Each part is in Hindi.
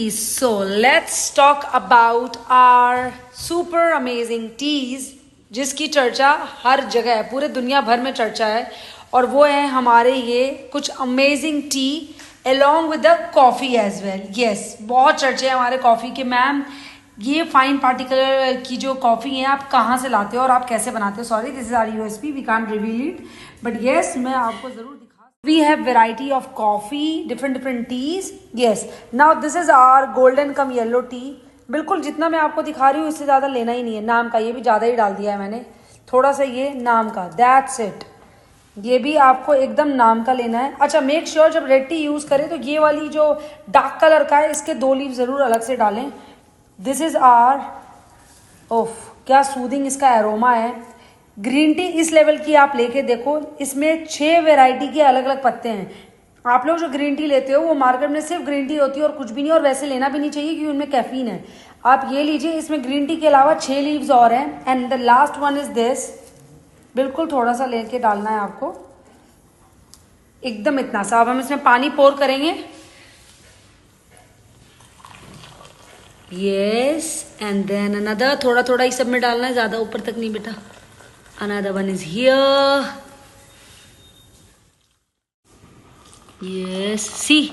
So let's talk about our super amazing teas जिसकी चर्चा हर जगह है, पूरे दुनिया भर में चर्चा है, और वो है हमारे ये कुछ amazing T along with the coffee as well. Yes, बहुत चर्चे हैं हमारे कॉफ़ी के। मैम ये फाइन पार्टिकुलर की जो कॉफ़ी है आप कहाँ से लाते हो और आप कैसे बनाते हो? Sorry, this is our USP, we can't reveal it, but yes मैं आपको ज़रूर दिखा। We have variety of coffee, different teas. Yes, now this is our golden cum yellow tea. बिल्कुल जितना मैं आपको दिखा रही हूँ इससे ज़्यादा लेना ही नहीं है। नाम का ये भी ज़्यादा ही डाल दिया है मैंने, थोड़ा सा ये नाम का, दैट्स इट। ये भी आपको एकदम नाम का लेना है। अच्छा, मेक श्योर जब रेड टी यूज़ करें तो ये वाली जो डार्क कलर का है इसके 2 लीव ज़रूर अलग से डालें। दिस इज़ आर, ओफ क्या सूदिंग इसका एरोमा है। ग्रीन टी इस लेवल की आप लेके देखो, इसमें 6 वेराइटी के अलग अलग पत्ते हैं। आप लोग जो ग्रीन टी लेते हो वो मार्केट में सिर्फ ग्रीन टी होती है और कुछ भी नहीं, और वैसे लेना भी नहीं चाहिए क्योंकि उनमें कैफीन है। आप ये लीजिए, इसमें ग्रीन टी के अलावा 6 लीव्स और हैं, and the last one is this. बिल्कुल थोड़ा सा लेके डालना है आपको, एकदम इतना सा। अब हम इसमें पानी पोर करेंगे। यस, एंड देन अनदर, थोड़ा थोड़ा ही सब में डालना है, ज्यादा ऊपर तक नहीं बेटा। Another one is here. Yes, see,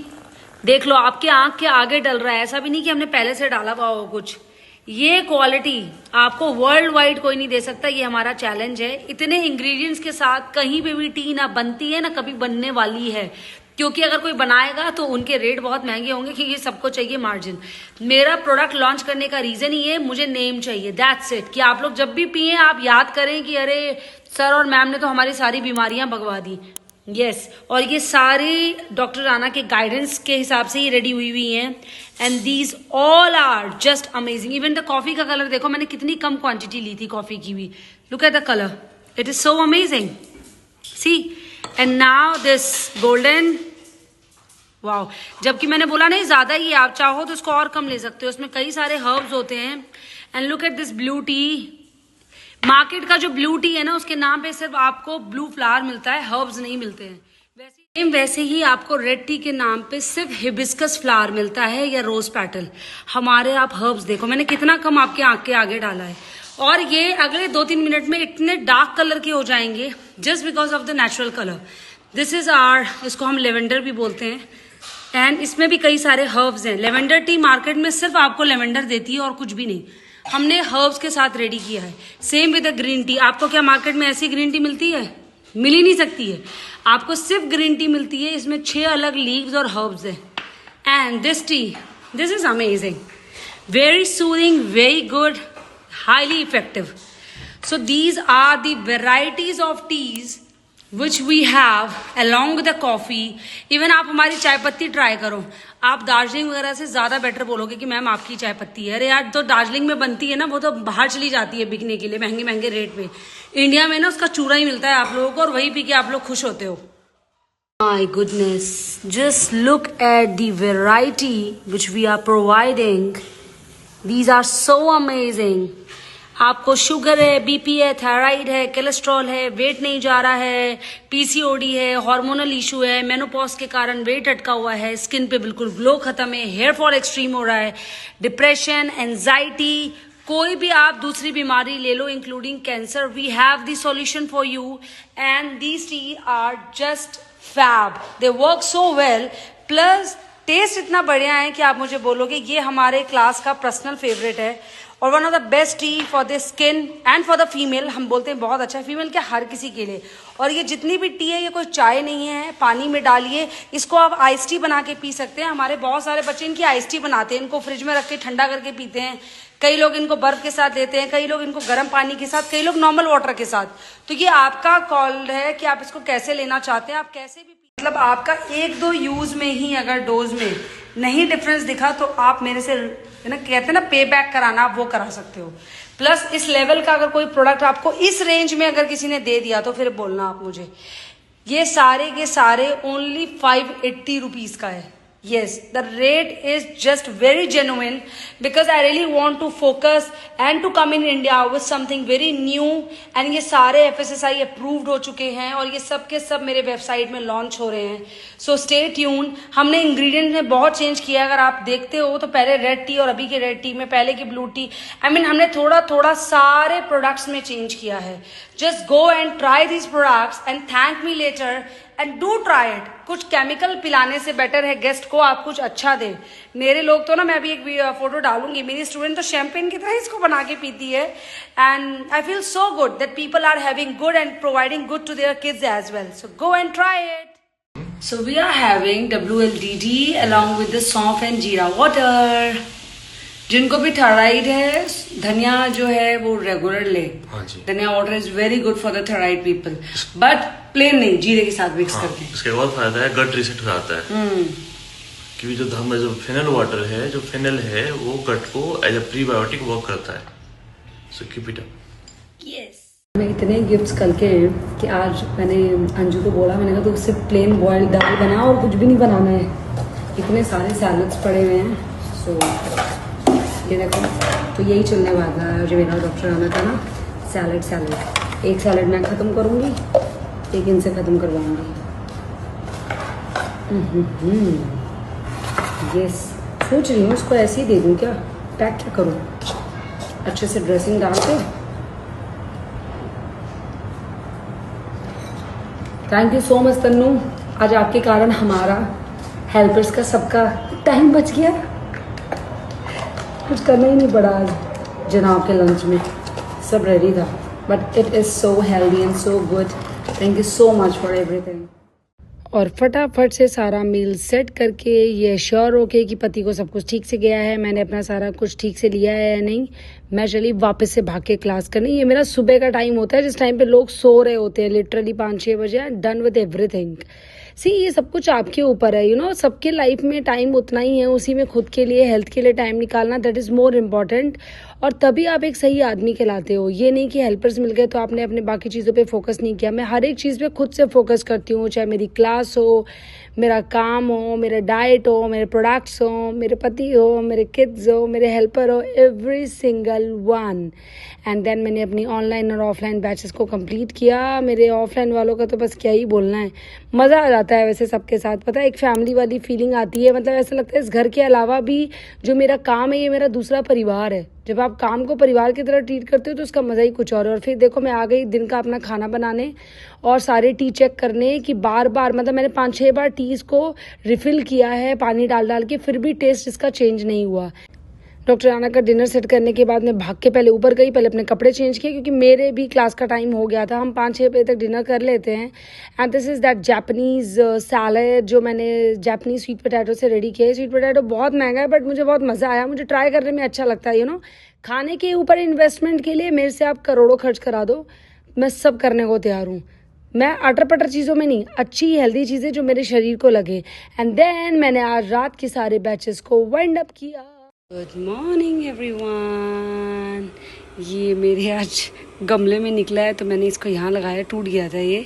देख लो आपके आंख के आगे डल रहा है। ऐसा भी नहीं कि हमने पहले से डाला हुआ हो कुछ। ये क्वालिटी आपको वर्ल्ड वाइड कोई नहीं दे सकता, ये हमारा चैलेंज है। इतने इंग्रेडिएंट्स के साथ कहीं पे भी टी ना बनती है ना कभी बनने वाली है, क्योंकि अगर कोई बनाएगा तो उनके रेट बहुत महंगे होंगे, क्योंकि सबको चाहिए मार्जिन। मेरा प्रोडक्ट लॉन्च करने का रीजन ही है, मुझे नेम चाहिए, दैट्स इट। कि आप लोग जब भी पिए आप याद करें कि अरे सर और मैम ने तो हमारी सारी बीमारियां भगवा दी। यस, और ये सारी डॉक्टर राणा के गाइडेंस के हिसाब से ही रेडी हुई हैं, and these all are just amazing. Even the coffee का कलर देखो, मैंने कितनी कम क्वांटिटी ली थी कॉफी की भी। Look at the colour, it is so amazing, see. And now this golden, wow. जबकि मैंने बोला नहीं ज्यादा ही, आप चाहो तो इसको और कम ले सकते हो, इसमें कई सारे हर्ब्स होते हैं। And look at this blue T. Market का जो ब्लू टी है ना, उसके नाम पे सिर्फ आपको ब्लू फ्लावर मिलता है, हर्ब्स नहीं मिलते हैं। वैसे ही आपको रेड टी के नाम पे सिर्फ हिबिस्कस फ्लावर मिलता है या रोज पेटल। हमारे आप हर्ब्स देखो, मैंने कितना कम आपके आंख के आगे डाला है, और ये अगले 2-3 मिनट में इतने डार्क कलर के हो जाएंगे just because of the natural colour. This is our, इसको हम लेवेंडर भी बोलते हैं, एंड इसमें भी कई सारे हर्ब्स हैं। लेवेंडर टी मार्केट में सिर्फ आपको लेवेंडर देती है और कुछ भी नहीं, हमने हर्ब्स के साथ रेडी किया है। Same with the green tea. आपको क्या मार्केट में ऐसी ग्रीन टी मिलती है? मिल ही नहीं सकती है। आपको सिर्फ ग्रीन टी मिलती है, इसमें 6 अलग लीव्स और हर्ब्स है। And this tea, this is amazing, very soothing, very good, highly effective. So these are the varieties of teas which we have along with the coffee. Even आप हमारी चाय पत्ती ट्राई करो, आप दार्जिलिंग वगैरह से ज्यादा बेटर बोलोगे कि मैम आपकी चाय पत्ती है। अरे यार, तो दार्जिलिंग में बनती है ना, वो तो बाहर चली जाती है बिकने के लिए महंगे महंगे रेट पे। इंडिया में ना उसका चूरा ही मिलता है आप लोगों को, और वही पी के आप लोग खुश होते हो। My goodness, just look at the variety which we are providing. These are so amazing. आपको शुगर है, बीपी है, थायराइड है, कोलेस्ट्रॉल है, वेट नहीं जा रहा है, पीसीओडी है, हार्मोनल इशू है, मेनोपॉज के कारण वेट अटका हुआ है, स्किन पे बिल्कुल ग्लो खत्म है, हेयर फॉल एक्सट्रीम हो रहा है, डिप्रेशन, एंजाइटी, कोई भी आप दूसरी बीमारी ले लो including cancer, we have the solution for you. And these tea are just fab, they work so well, plus taste इतना बढ़िया है कि आप मुझे बोलोगे ये हमारे क्लास का पर्सनल फेवरेट है, और one of the best T for the skin and for the female. हम बोलते हैं बहुत अच्छा है, फीमेल क्या हर किसी के लिए। और ये जितनी भी टी है, ये कोई चाय नहीं है, पानी में डालिए, इसको आप आइस टी बना के पी सकते हैं। हमारे बहुत सारे बच्चे इनकी आइस टी बनाते हैं, इनको फ्रिज में रख के ठंडा करके पीते हैं। कई लोग इनको बर्फ के साथ लेते हैं, कई लोग इनको गर्म पानी के साथ, कई लोग नॉर्मल वाटर के साथ। तो ये आपका कॉल है कि आप इसको कैसे लेना चाहते हैं, आप कैसे भी, मतलब आपका 1-2 यूज में ही अगर डोज में नहीं डिफरेंस दिखा तो आप मेरे से ना, कहते हैं ना पे बैक कराना, आप वो करा सकते हो। प्लस इस लेवल का अगर कोई प्रोडक्ट आपको इस रेंज में अगर किसी ने दे दिया तो फिर बोलना आप मुझे। ये सारे के सारे ओनली 580 रुपीज का है, Yes, the rate is just very genuine because I really want to focus and to come in India with something very new and ये सारे FSSAI approved हो चुके हैं और ये सब के सब मेरे वेबसाइट में लॉन्च हो रहे हैं. So stay tuned. हमने इंग्रेडिएंट में बहुत चेंज किया. अगर आप देखते हो तो पहले रेड टी और अभी के रेड टी में, पहले की ब्लू टी, हमने थोड़ा थोड़ा सारे प्रोडक्ट्स में चेंज किया है. Just go and try these products and thank me later. And do try it. कुछ केमिकल पिलाने से बेटर है गेस्ट को आप कुछ अच्छा दे. मेरे लोग तो ना, मैं अभी एक फोटो डालूंगी, मेरी स्टूडेंट तो शैंपेन की तरह इसको बना के पीती है. And I feel so good that people are having good and providing good to their kids as well. So go and try it. So we are having WLDD along with the saunf and jeera water. जिनको भी थायराइड है, धनिया जो है वो रेगुलर ले. हाँ जी. Dhaniya water is very good for the thyroid people, but plain नहीं, जीरे के साथ मिक्स करके. इसके और फायदा है, गट रिसेट कराता है. क्योंकि जो फेनल वाटर है, जो फेनल है वो गट को एज अ प्रीबायोटिक वर्क करता है. So keep it up. Yes. मैं इतने गिफ्ट्स कल के कि आज मैंने अंजू को बोला, मैंने कहा तो उससे प्लेन बॉइल्ड दाल बना और कुछ भी नहीं बनाना है. इतने सारे सैलड्स पड़े हुए हैं. सो ये देखो, तो यही चलने वाला है. जो मेरा डॉक्टर आना था ना, सैलड. एक सैलड मैं ख़त्म करूँगी, एक इनसे ख़त्म करवाऊँगी. यस, सोच रही हूँ इसको ऐसे ही दे दूँ क्या, पैक क्या करूँ, अच्छे से ड्रेसिंग डाल के. Thank you so much Tannu. आज आपके कारण हमारा हेल्पर्स का सबका टाइम बच गया. कुछ करना ही नहीं पड़ा आज जनाब के लंच में, सब रेडी था. But it is so healthy and so good. Thank you so much for everything. और फटाफट से सारा मील सेट करके ये श्योर होके कि पति को सब कुछ ठीक से गया है, मैंने अपना सारा कुछ ठीक से लिया है या नहीं, मैं चली वापस से भाग के क्लास करने. ये मेरा सुबह का टाइम होता है जिस टाइम पे लोग सो रहे होते हैं, लिटरली 5-6 बजे. Done with everything. सी, ये सब कुछ आपके ऊपर है. यू नो, सबके लाइफ में टाइम उतना ही है, उसी में खुद के लिए, हेल्थ के लिए टाइम निकालना, दैट इज़ मोर इम्पॉर्टेंट. और तभी आप एक सही आदमी कहलाते हो. ये नहीं कि हेल्पर्स मिल गए तो आपने अपने बाकी चीज़ों पे फोकस नहीं किया. मैं हर एक चीज़ पे खुद से फोकस करती हूँ, चाहे मेरी क्लास हो, मेरा काम हो, मेरा डाइट हो, मेरे प्रोडक्ट्स हो, मेरे पति हो, मेरे किड्स हो, मेरे हेल्पर हो, every single one. And then मैंने अपनी ऑनलाइन और ऑफलाइन बैचेस को कंप्लीट किया. मेरे ऑफलाइन वालों का तो बस क्या ही बोलना है, मज़ा आ जाता है वैसे सबके साथ. पता है, एक फैमिली वाली फीलिंग आती है. मतलब ऐसा लगता है इस घर के अलावा भी जो मेरा काम है ये मेरा दूसरा परिवार है. जब आप काम को परिवार की तरह ट्रीट करते हो तो उसका मज़ा ही कुछ और है. और फिर देखो, मैं आ गई दिन का अपना खाना बनाने और सारे टी चेक करने कि बार बार, मतलब मैंने 5-6 बार टीज़ को रिफ़िल किया है पानी डाल डाल के, फिर भी टेस्ट इसका चेंज नहीं हुआ. डॉक्टर आना का डिनर सेट करने के बाद मैं भाग के पहले ऊपर गई, पहले अपने कपड़े चेंज किए क्योंकि मेरे भी क्लास का टाइम हो गया था. हम 5-6 बजे तक डिनर कर लेते हैं. And this is that Japanese salad जो मैंने जापनीज स्वीट पोटैटो से रेडी किया है. स्वीट पोटैटो बहुत महंगा है बट मुझे बहुत मज़ा आया. मुझे ट्राई करने में अच्छा लगता है. यू नो, खाने के ऊपर इन्वेस्टमेंट के लिए मेरे से आप करोड़ों खर्च करा दो, मैं सब करने को तैयार हूँ. मैं अटर पटर चीज़ों में नहीं, अच्छी हेल्दी चीज़ें जो मेरे शरीर को लगे. एंड देन मैंने आज रात के सारे बैचेस को वाइंड अप किया. Good morning everyone. ये मेरे आज गमले में निकला है तो मैंने इसको यहाँ लगाया, टूट गया था ये.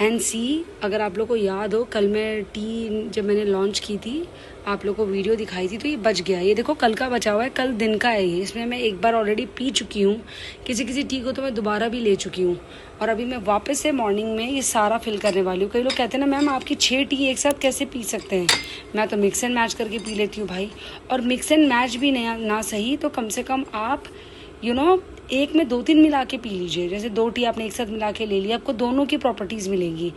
एंड सी, अगर आप लोग को याद हो, कल मैं टी जब मैंने लॉन्च की थी, आप लोग को वीडियो दिखाई थी, तो ये बच गया. ये देखो, कल का बचा हुआ है, कल दिन का है ये. इसमें मैं एक बार ऑलरेडी पी चुकी हूँ. किसी टी को तो मैं दोबारा भी ले चुकी हूँ. और अभी मैं वापस से मॉर्निंग में ये सारा फिल करने वाली हूँ. कई लोग कहते हैं ना, मैम आपकी 6 टी एक साथ कैसे पी सकते हैं. मैं तो मिक्स एंड मैच करके पी लेती हूँ भाई. और मिक्स एंड मैच भी ना सही तो कम से कम आप यू नो एक में 2-3 मिला के पी लीजिए. जैसे 2 टी आपने एक साथ मिला के ले लिया, आपको दोनों की प्रॉपर्टीज़ मिलेंगी.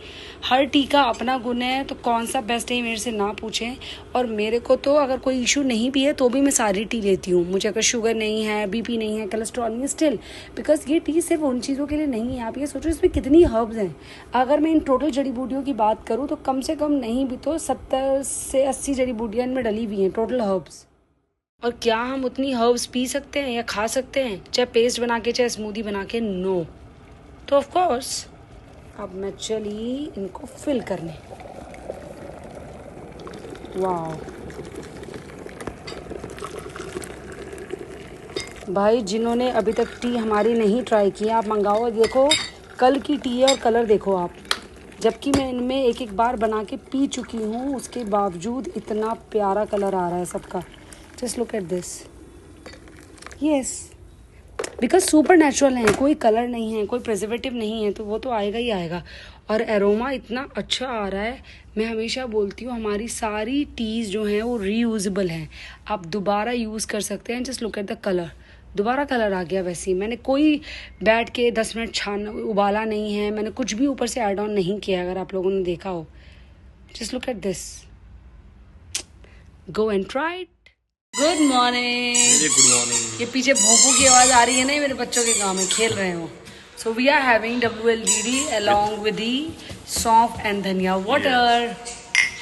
हर टी का अपना गुण है, तो कौन सा बेस्ट है मेरे से ना पूछें. और मेरे को तो अगर कोई इशू नहीं भी है तो भी मैं सारी टी लेती हूँ. मुझे अगर शुगर नहीं है, बीपी नहीं है, कोलेस्ट्रॉल नहीं है, स्टिल, बिकॉज ये टी सिर्फ उन चीज़ों के लिए नहीं है. आप ये सोचो इसमें कितनी हर्ब्स हैं. अगर मैं इन टोटल जड़ी बूटियों की बात करूँ तो कम से कम नहीं भी तो 70 से 80 जड़ी बूटियाँ इनमें डली हुई हैं, टोटल हर्ब्स. और क्या हम उतनी हर्ब्स पी सकते हैं या खा सकते हैं, चाहे पेस्ट बना के चाहे स्मूदी बना के? नो. तो ऑफ कोर्स अब मैं चली इनको फिल करने. वाह भाई, जिन्होंने अभी तक टी हमारी नहीं ट्राई की, आप मंगाओ. देखो, कल की टी है और कलर देखो आप, जबकि मैं इनमें एक एक बार बना के पी चुकी हूँ, उसके बावजूद इतना प्यारा कलर आ रहा है सबका। Just look at this. Yes, because super natural है, कोई कलर नहीं है, कोई प्रिजर्वेटिव नहीं है, तो वो तो आएगा ही आएगा। और एरोमा इतना अच्छा आ रहा है। मैं हमेशा बोलती हूँ हमारी सारी टीज़ जो हैं वो रीयूजेबल हैं, आप दोबारा यूज़ कर सकते हैं। Just look at the colour, दोबारा कलर आ गया। वैसे ही मैंने कोई बैठ के 10 मिनट उबाला नहीं है, मैंने कुछ भी ऊपर से ऐड ऑन नहीं किया, अगर आप लोगों ने देखा हो। Just look at this, go and try it. Good morning. Good morning. ये पीछे भोंपू की आवाज़ आ रही है ना, ये मेरे बच्चों के गाँव में खेल रहे हो। So we are having WLDD along with the saunf and dhaniya water.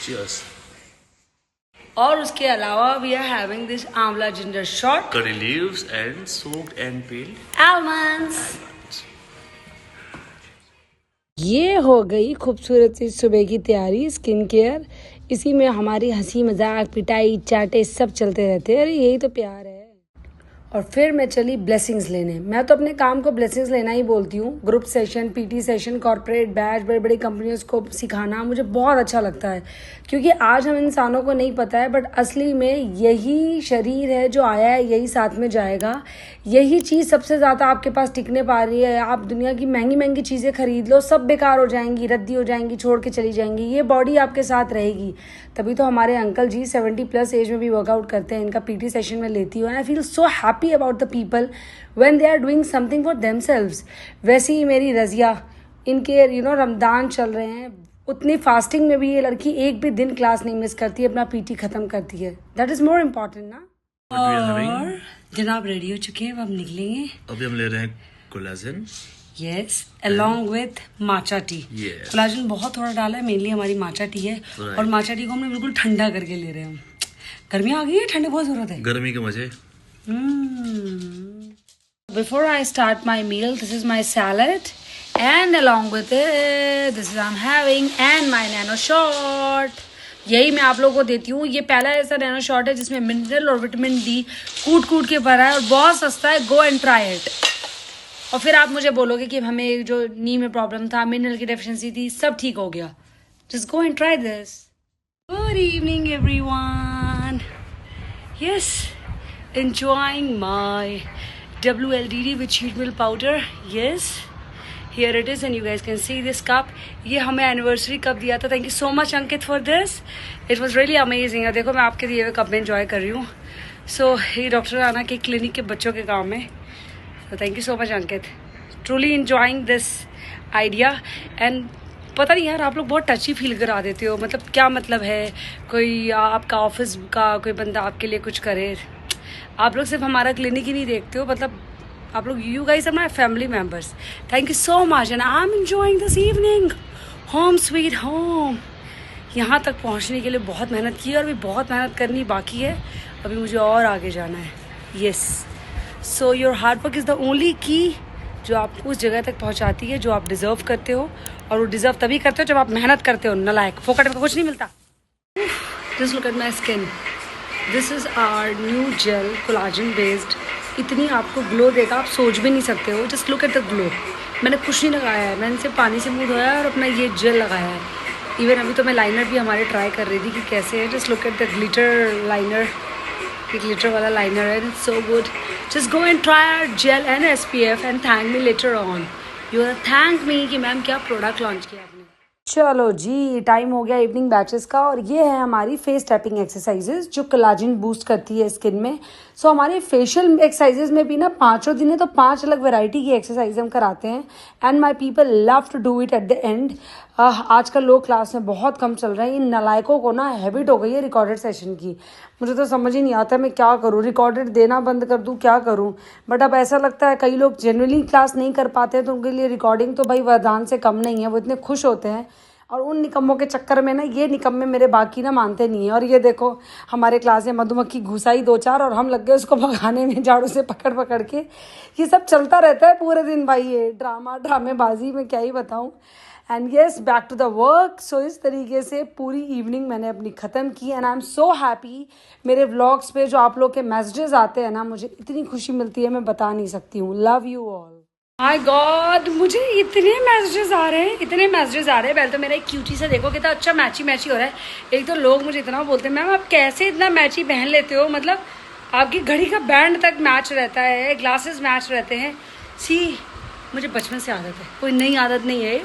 Cheers. और उसके अलावा we are having this amla ginger shot, Curry leaves and soaked and peeled almonds। ये हो गई खूबसूरत सी सुबह की तैयारी, स्किन केयर। इसी में हमारी हंसी मजाक पिटाई चाटे सब चलते रहते हैं। अरे यही तो प्यार है। और फिर मैं चली ब्लेसिंग्स लेने। मैं तो अपने काम को ब्लेसिंग्स लेना ही बोलती हूँ। Group session, PT session, corporate batch, बड़ी बड़ी कंपनियों को सिखाना मुझे बहुत अच्छा लगता है, क्योंकि आज हम इंसानों को नहीं पता है, बट असली में यही शरीर है जो आया है, यही साथ में जाएगा। यही चीज़ सबसे ज़्यादा आपके पास टिकने पा रही है। आप दुनिया की महंगी महंगी चीज़ें खरीद लो, सब बेकार हो जाएंगी, रद्दी हो जाएंगी, छोड़ के चली जाएंगी। ये बॉडी आपके साथ रहेगी। तभी तो हमारे अंकल जी 70+ एज में भी वर्कआउट करते हैं। इनका PT सेशन में लेती हूँ। I feel so happy about the people when they are doing something for themselves. वैसे ही मेरी रज़िया, इनके रमदान चल रहे हैं, उतनी फास्टिंग में भी ये लड़की एक भी दिन क्लास नहीं मिस करती, अपना PT ख़त्म करती है। दैट इज़ मोर इम्पॉर्टेंट ना। और जनाब रेडी हो चुके हैं, अब हम निकलेंगे। अभी हम ले रहे हैं collagen. Yes, along with matcha tea. Collagen बहुत थोड़ा डाला है, मेनली हमारी माचा टी है। और माचा टी को हमने बिल्कुल ठंडा करके ले रहे हैं। गर्मी आ गई है, ठंडे बहुत जरूरत है, गर्मी के मजे। Before I start my meal, this is my salad, and along with it, this is I'm having and my nano shot. यही मैं आप लोगों को देती हूँ। ये पहला ऐसा नैनो शॉट है जिसमें मिनरल और विटामिन D कूट के भरा है और बहुत सस्ता है। गो एंड ट्राई इट। और फिर आप मुझे बोलोगे कि हमें जो नी में प्रॉब्लम था, मिनरल की डेफिशिएंसी थी, सब ठीक हो गया। Just go and try this. Good evening everyone. Yes, enjoying my WLDD with sheet milk powder. Yes, here it is and you guys can see this cup. ये हमें एनिवर्सरी कप दिया था। Thank you so much Ankit for this, it was really amazing. और देखो मैं आपके दिए हुए कप में एंजॉय कर रही हूँ। सो ये डॉक्टर राना के क्लिनिक के बच्चों के काम में। तो thank you so much Ankit, truly enjoying this idea. And पता नहीं यार, आप लोग बहुत टची फील करा देते हो। मतलब क्या मतलब है, कोई आपका ऑफिस का कोई बंदा आपके लिए कुछ करे। आप लोग सिर्फ हमारा क्लिनिक ही नहीं देखते हो, मतलब आप लोग, you guys are my family members. Thank you so much and I am enjoying this evening. Home sweet home. यहाँ तक पहुँचने के लिए बहुत मेहनत की है और भी बहुत मेहनत करनी बाकी है। अभी मुझे और आगे जाना है। Yes, so your hard work is the only की जो आपको उस जगह तक पहुँचाती है जो आप डिज़र्व करते हो। और वो डिज़र्व तभी करते हो जब आप मेहनत करते हो। नालायक, फोकट में कुछ नहीं मिलता। Just look at my skin. This is our new gel, collagen based. इतनी आपको ग्लो देगा, आप सोच भी नहीं सकते हो। Just look at the glow. मैंने कुछ नहीं लगाया है, मैंने सिर्फ पानी से मुंह धोया है और अपना ये जेल लगाया है। इवन अभी तो मैं लाइनर भी हमारे ट्राई कर रही थी कि कैसे है। Just look at the glitter liner. ये ग्लिटर वाला लाइनर है, it's so good. Just go and try our gel and SPF and thank me later on. You are thank me कि मैम क्या प्रोडक्ट लॉन्च किया आपने। चलो जी, टाइम हो गया इवनिंग बैचेस का। और ये है हमारी फेस टैपिंग एक्सरसाइजेज जो कोलाजन बूस्ट करती है स्किन में। सो हमारे फेशियल एक्सरसाइजेज में भी ना 5 दिन है तो 5 अलग वैरायटी की एक्सरसाइज हम कराते हैं। And my people love to do it at the end. आजकल लोग क्लास में बहुत कम चल रहे हैं। इन नालायकों को ना हैबिट हो गई है रिकॉर्डेड सेशन की। मुझे तो समझ ही नहीं आता मैं क्या करूँ, रिकॉर्डेड देना बंद कर दूँ, क्या करूँ। बट अब ऐसा लगता है कई लोग जेन्युइनली क्लास नहीं कर पाते हैं तो उनके लिए रिकॉर्डिंग तो भाई वरदान से कम नहीं है। वो इतने खुश होते हैं और उन निकम्मों के चक्कर में ना ये निकम्मे मेरे बाकी ना मानते नहीं है। और ये देखो हमारे क्लास में मधुमक्खी घुसाई 2-4 और हम लग गए उसको भगाने में झाड़ू से पकड़ के। ये सब चलता रहता है पूरे दिन भाई, ये ड्रामेबाजी में क्या ही बताऊँ। And yes, back to the work. So इस तरीके से पूरी इवनिंग मैंने अपनी ख़त्म की and I am so happy. मेरे व्लॉग्स पे जो आप लोग के मैसेजेस आते हैं ना, मुझे इतनी खुशी मिलती है मैं बता नहीं सकती हूँ। Love you all. My God, मुझे इतने मैसेजेस आ रहे हैं, इतने मैसेजेस आ रहे हैं। पहले तो मेरा एक क्यूटी से देखो कितना अच्छा मैची हो रहा है। एक तो लोग मुझे इतना बोलते हैं मैम आप कैसे इतना मैची पहन लेते हो, मतलब आपकी घड़ी का बैंड तक मैच रहता है, ग्लासेस मैच रहते हैं। सी मुझे बचपन से आदत है, कोई नई आदत नहीं है,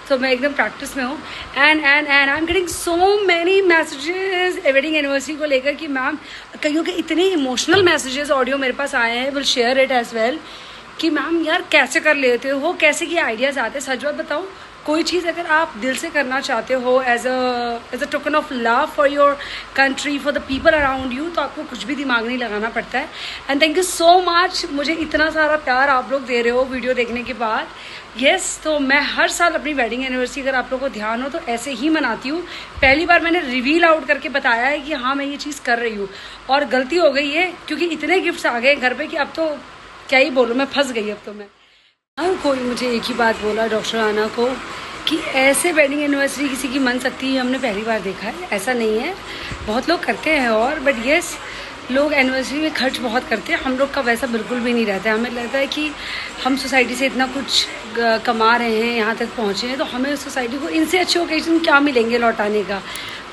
तो मैं एकदम प्रैक्टिस में हूँ। And I am getting so many messages wedding anniversary को लेकर कि मैम, कईयों के इतने इमोशनल मैसेजेस ऑडियो मेरे पास आए हैं, will share it as well, कि मैम यार कैसे कर लेते हो, कैसे की आइडियाज़ आते हैं। सच बात बताऊँ, कोई चीज़ अगर आप दिल से करना चाहते हो as a token of love for your country, for the people around you, तो आपको कुछ भी दिमाग नहीं लगाना पड़ता है। And thank you so much, मुझे इतना सारा प्यार आप लोग दे रहे हो वीडियो देखने के बाद। यस, तो मैं हर साल अपनी वेडिंग एनिवर्सरी, अगर आप लोगों को ध्यान हो तो ऐसे ही मनाती हूँ। पहली बार मैंने रिवील आउट करके बताया है कि हाँ मैं ये चीज़ कर रही हूँ, और गलती हो गई है क्योंकि इतने गिफ्ट्स आ गए घर पे कि अब तो क्या ही बोलूँ, मैं फंस गई अब तो मैं। हर कोई मुझे एक ही बात बोला, डॉक्टर आना को, कि ऐसे वेडिंग एनिवर्सरी किसी की मन सकती है, हमने पहली बार देखा है। ऐसा नहीं है, बहुत लोग करते हैं, और बट येस, लोग एनिवर्सरी में खर्च बहुत करते हैं। हम लोग का वैसा बिल्कुल भी नहीं रहता है। हमें लगता है कि हम सोसाइटी से इतना कुछ कमा रहे हैं, यहाँ तक पहुँचे हैं, तो हमें सोसाइटी को इनसे अच्छे ओकेजन क्या मिलेंगे लौटाने का।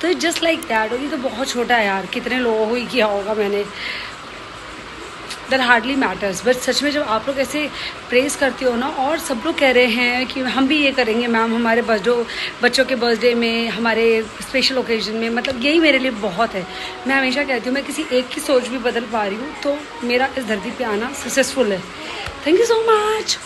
तो जस्ट लाइक दैट होगी, तो बहुत छोटा है यार, कितने लोगों को ही किया होगा मैंने, दैट हार्डली मैटर्स। बट सच में जब आप लोग ऐसे प्रेस करते हो ना, और सब लोग कह रहे हैं कि हम भी ये करेंगे मैम हमारे बच्चों के बर्थडे में, हमारे स्पेशल ओकेजन में, मतलब यही मेरे लिए बहुत है। मैं हमेशा कहती हूँ मैं किसी एक की सोच भी बदल पा रही हूँ तो मेरा इस धरती पे आना सक्सेसफुल है। Thank you so much.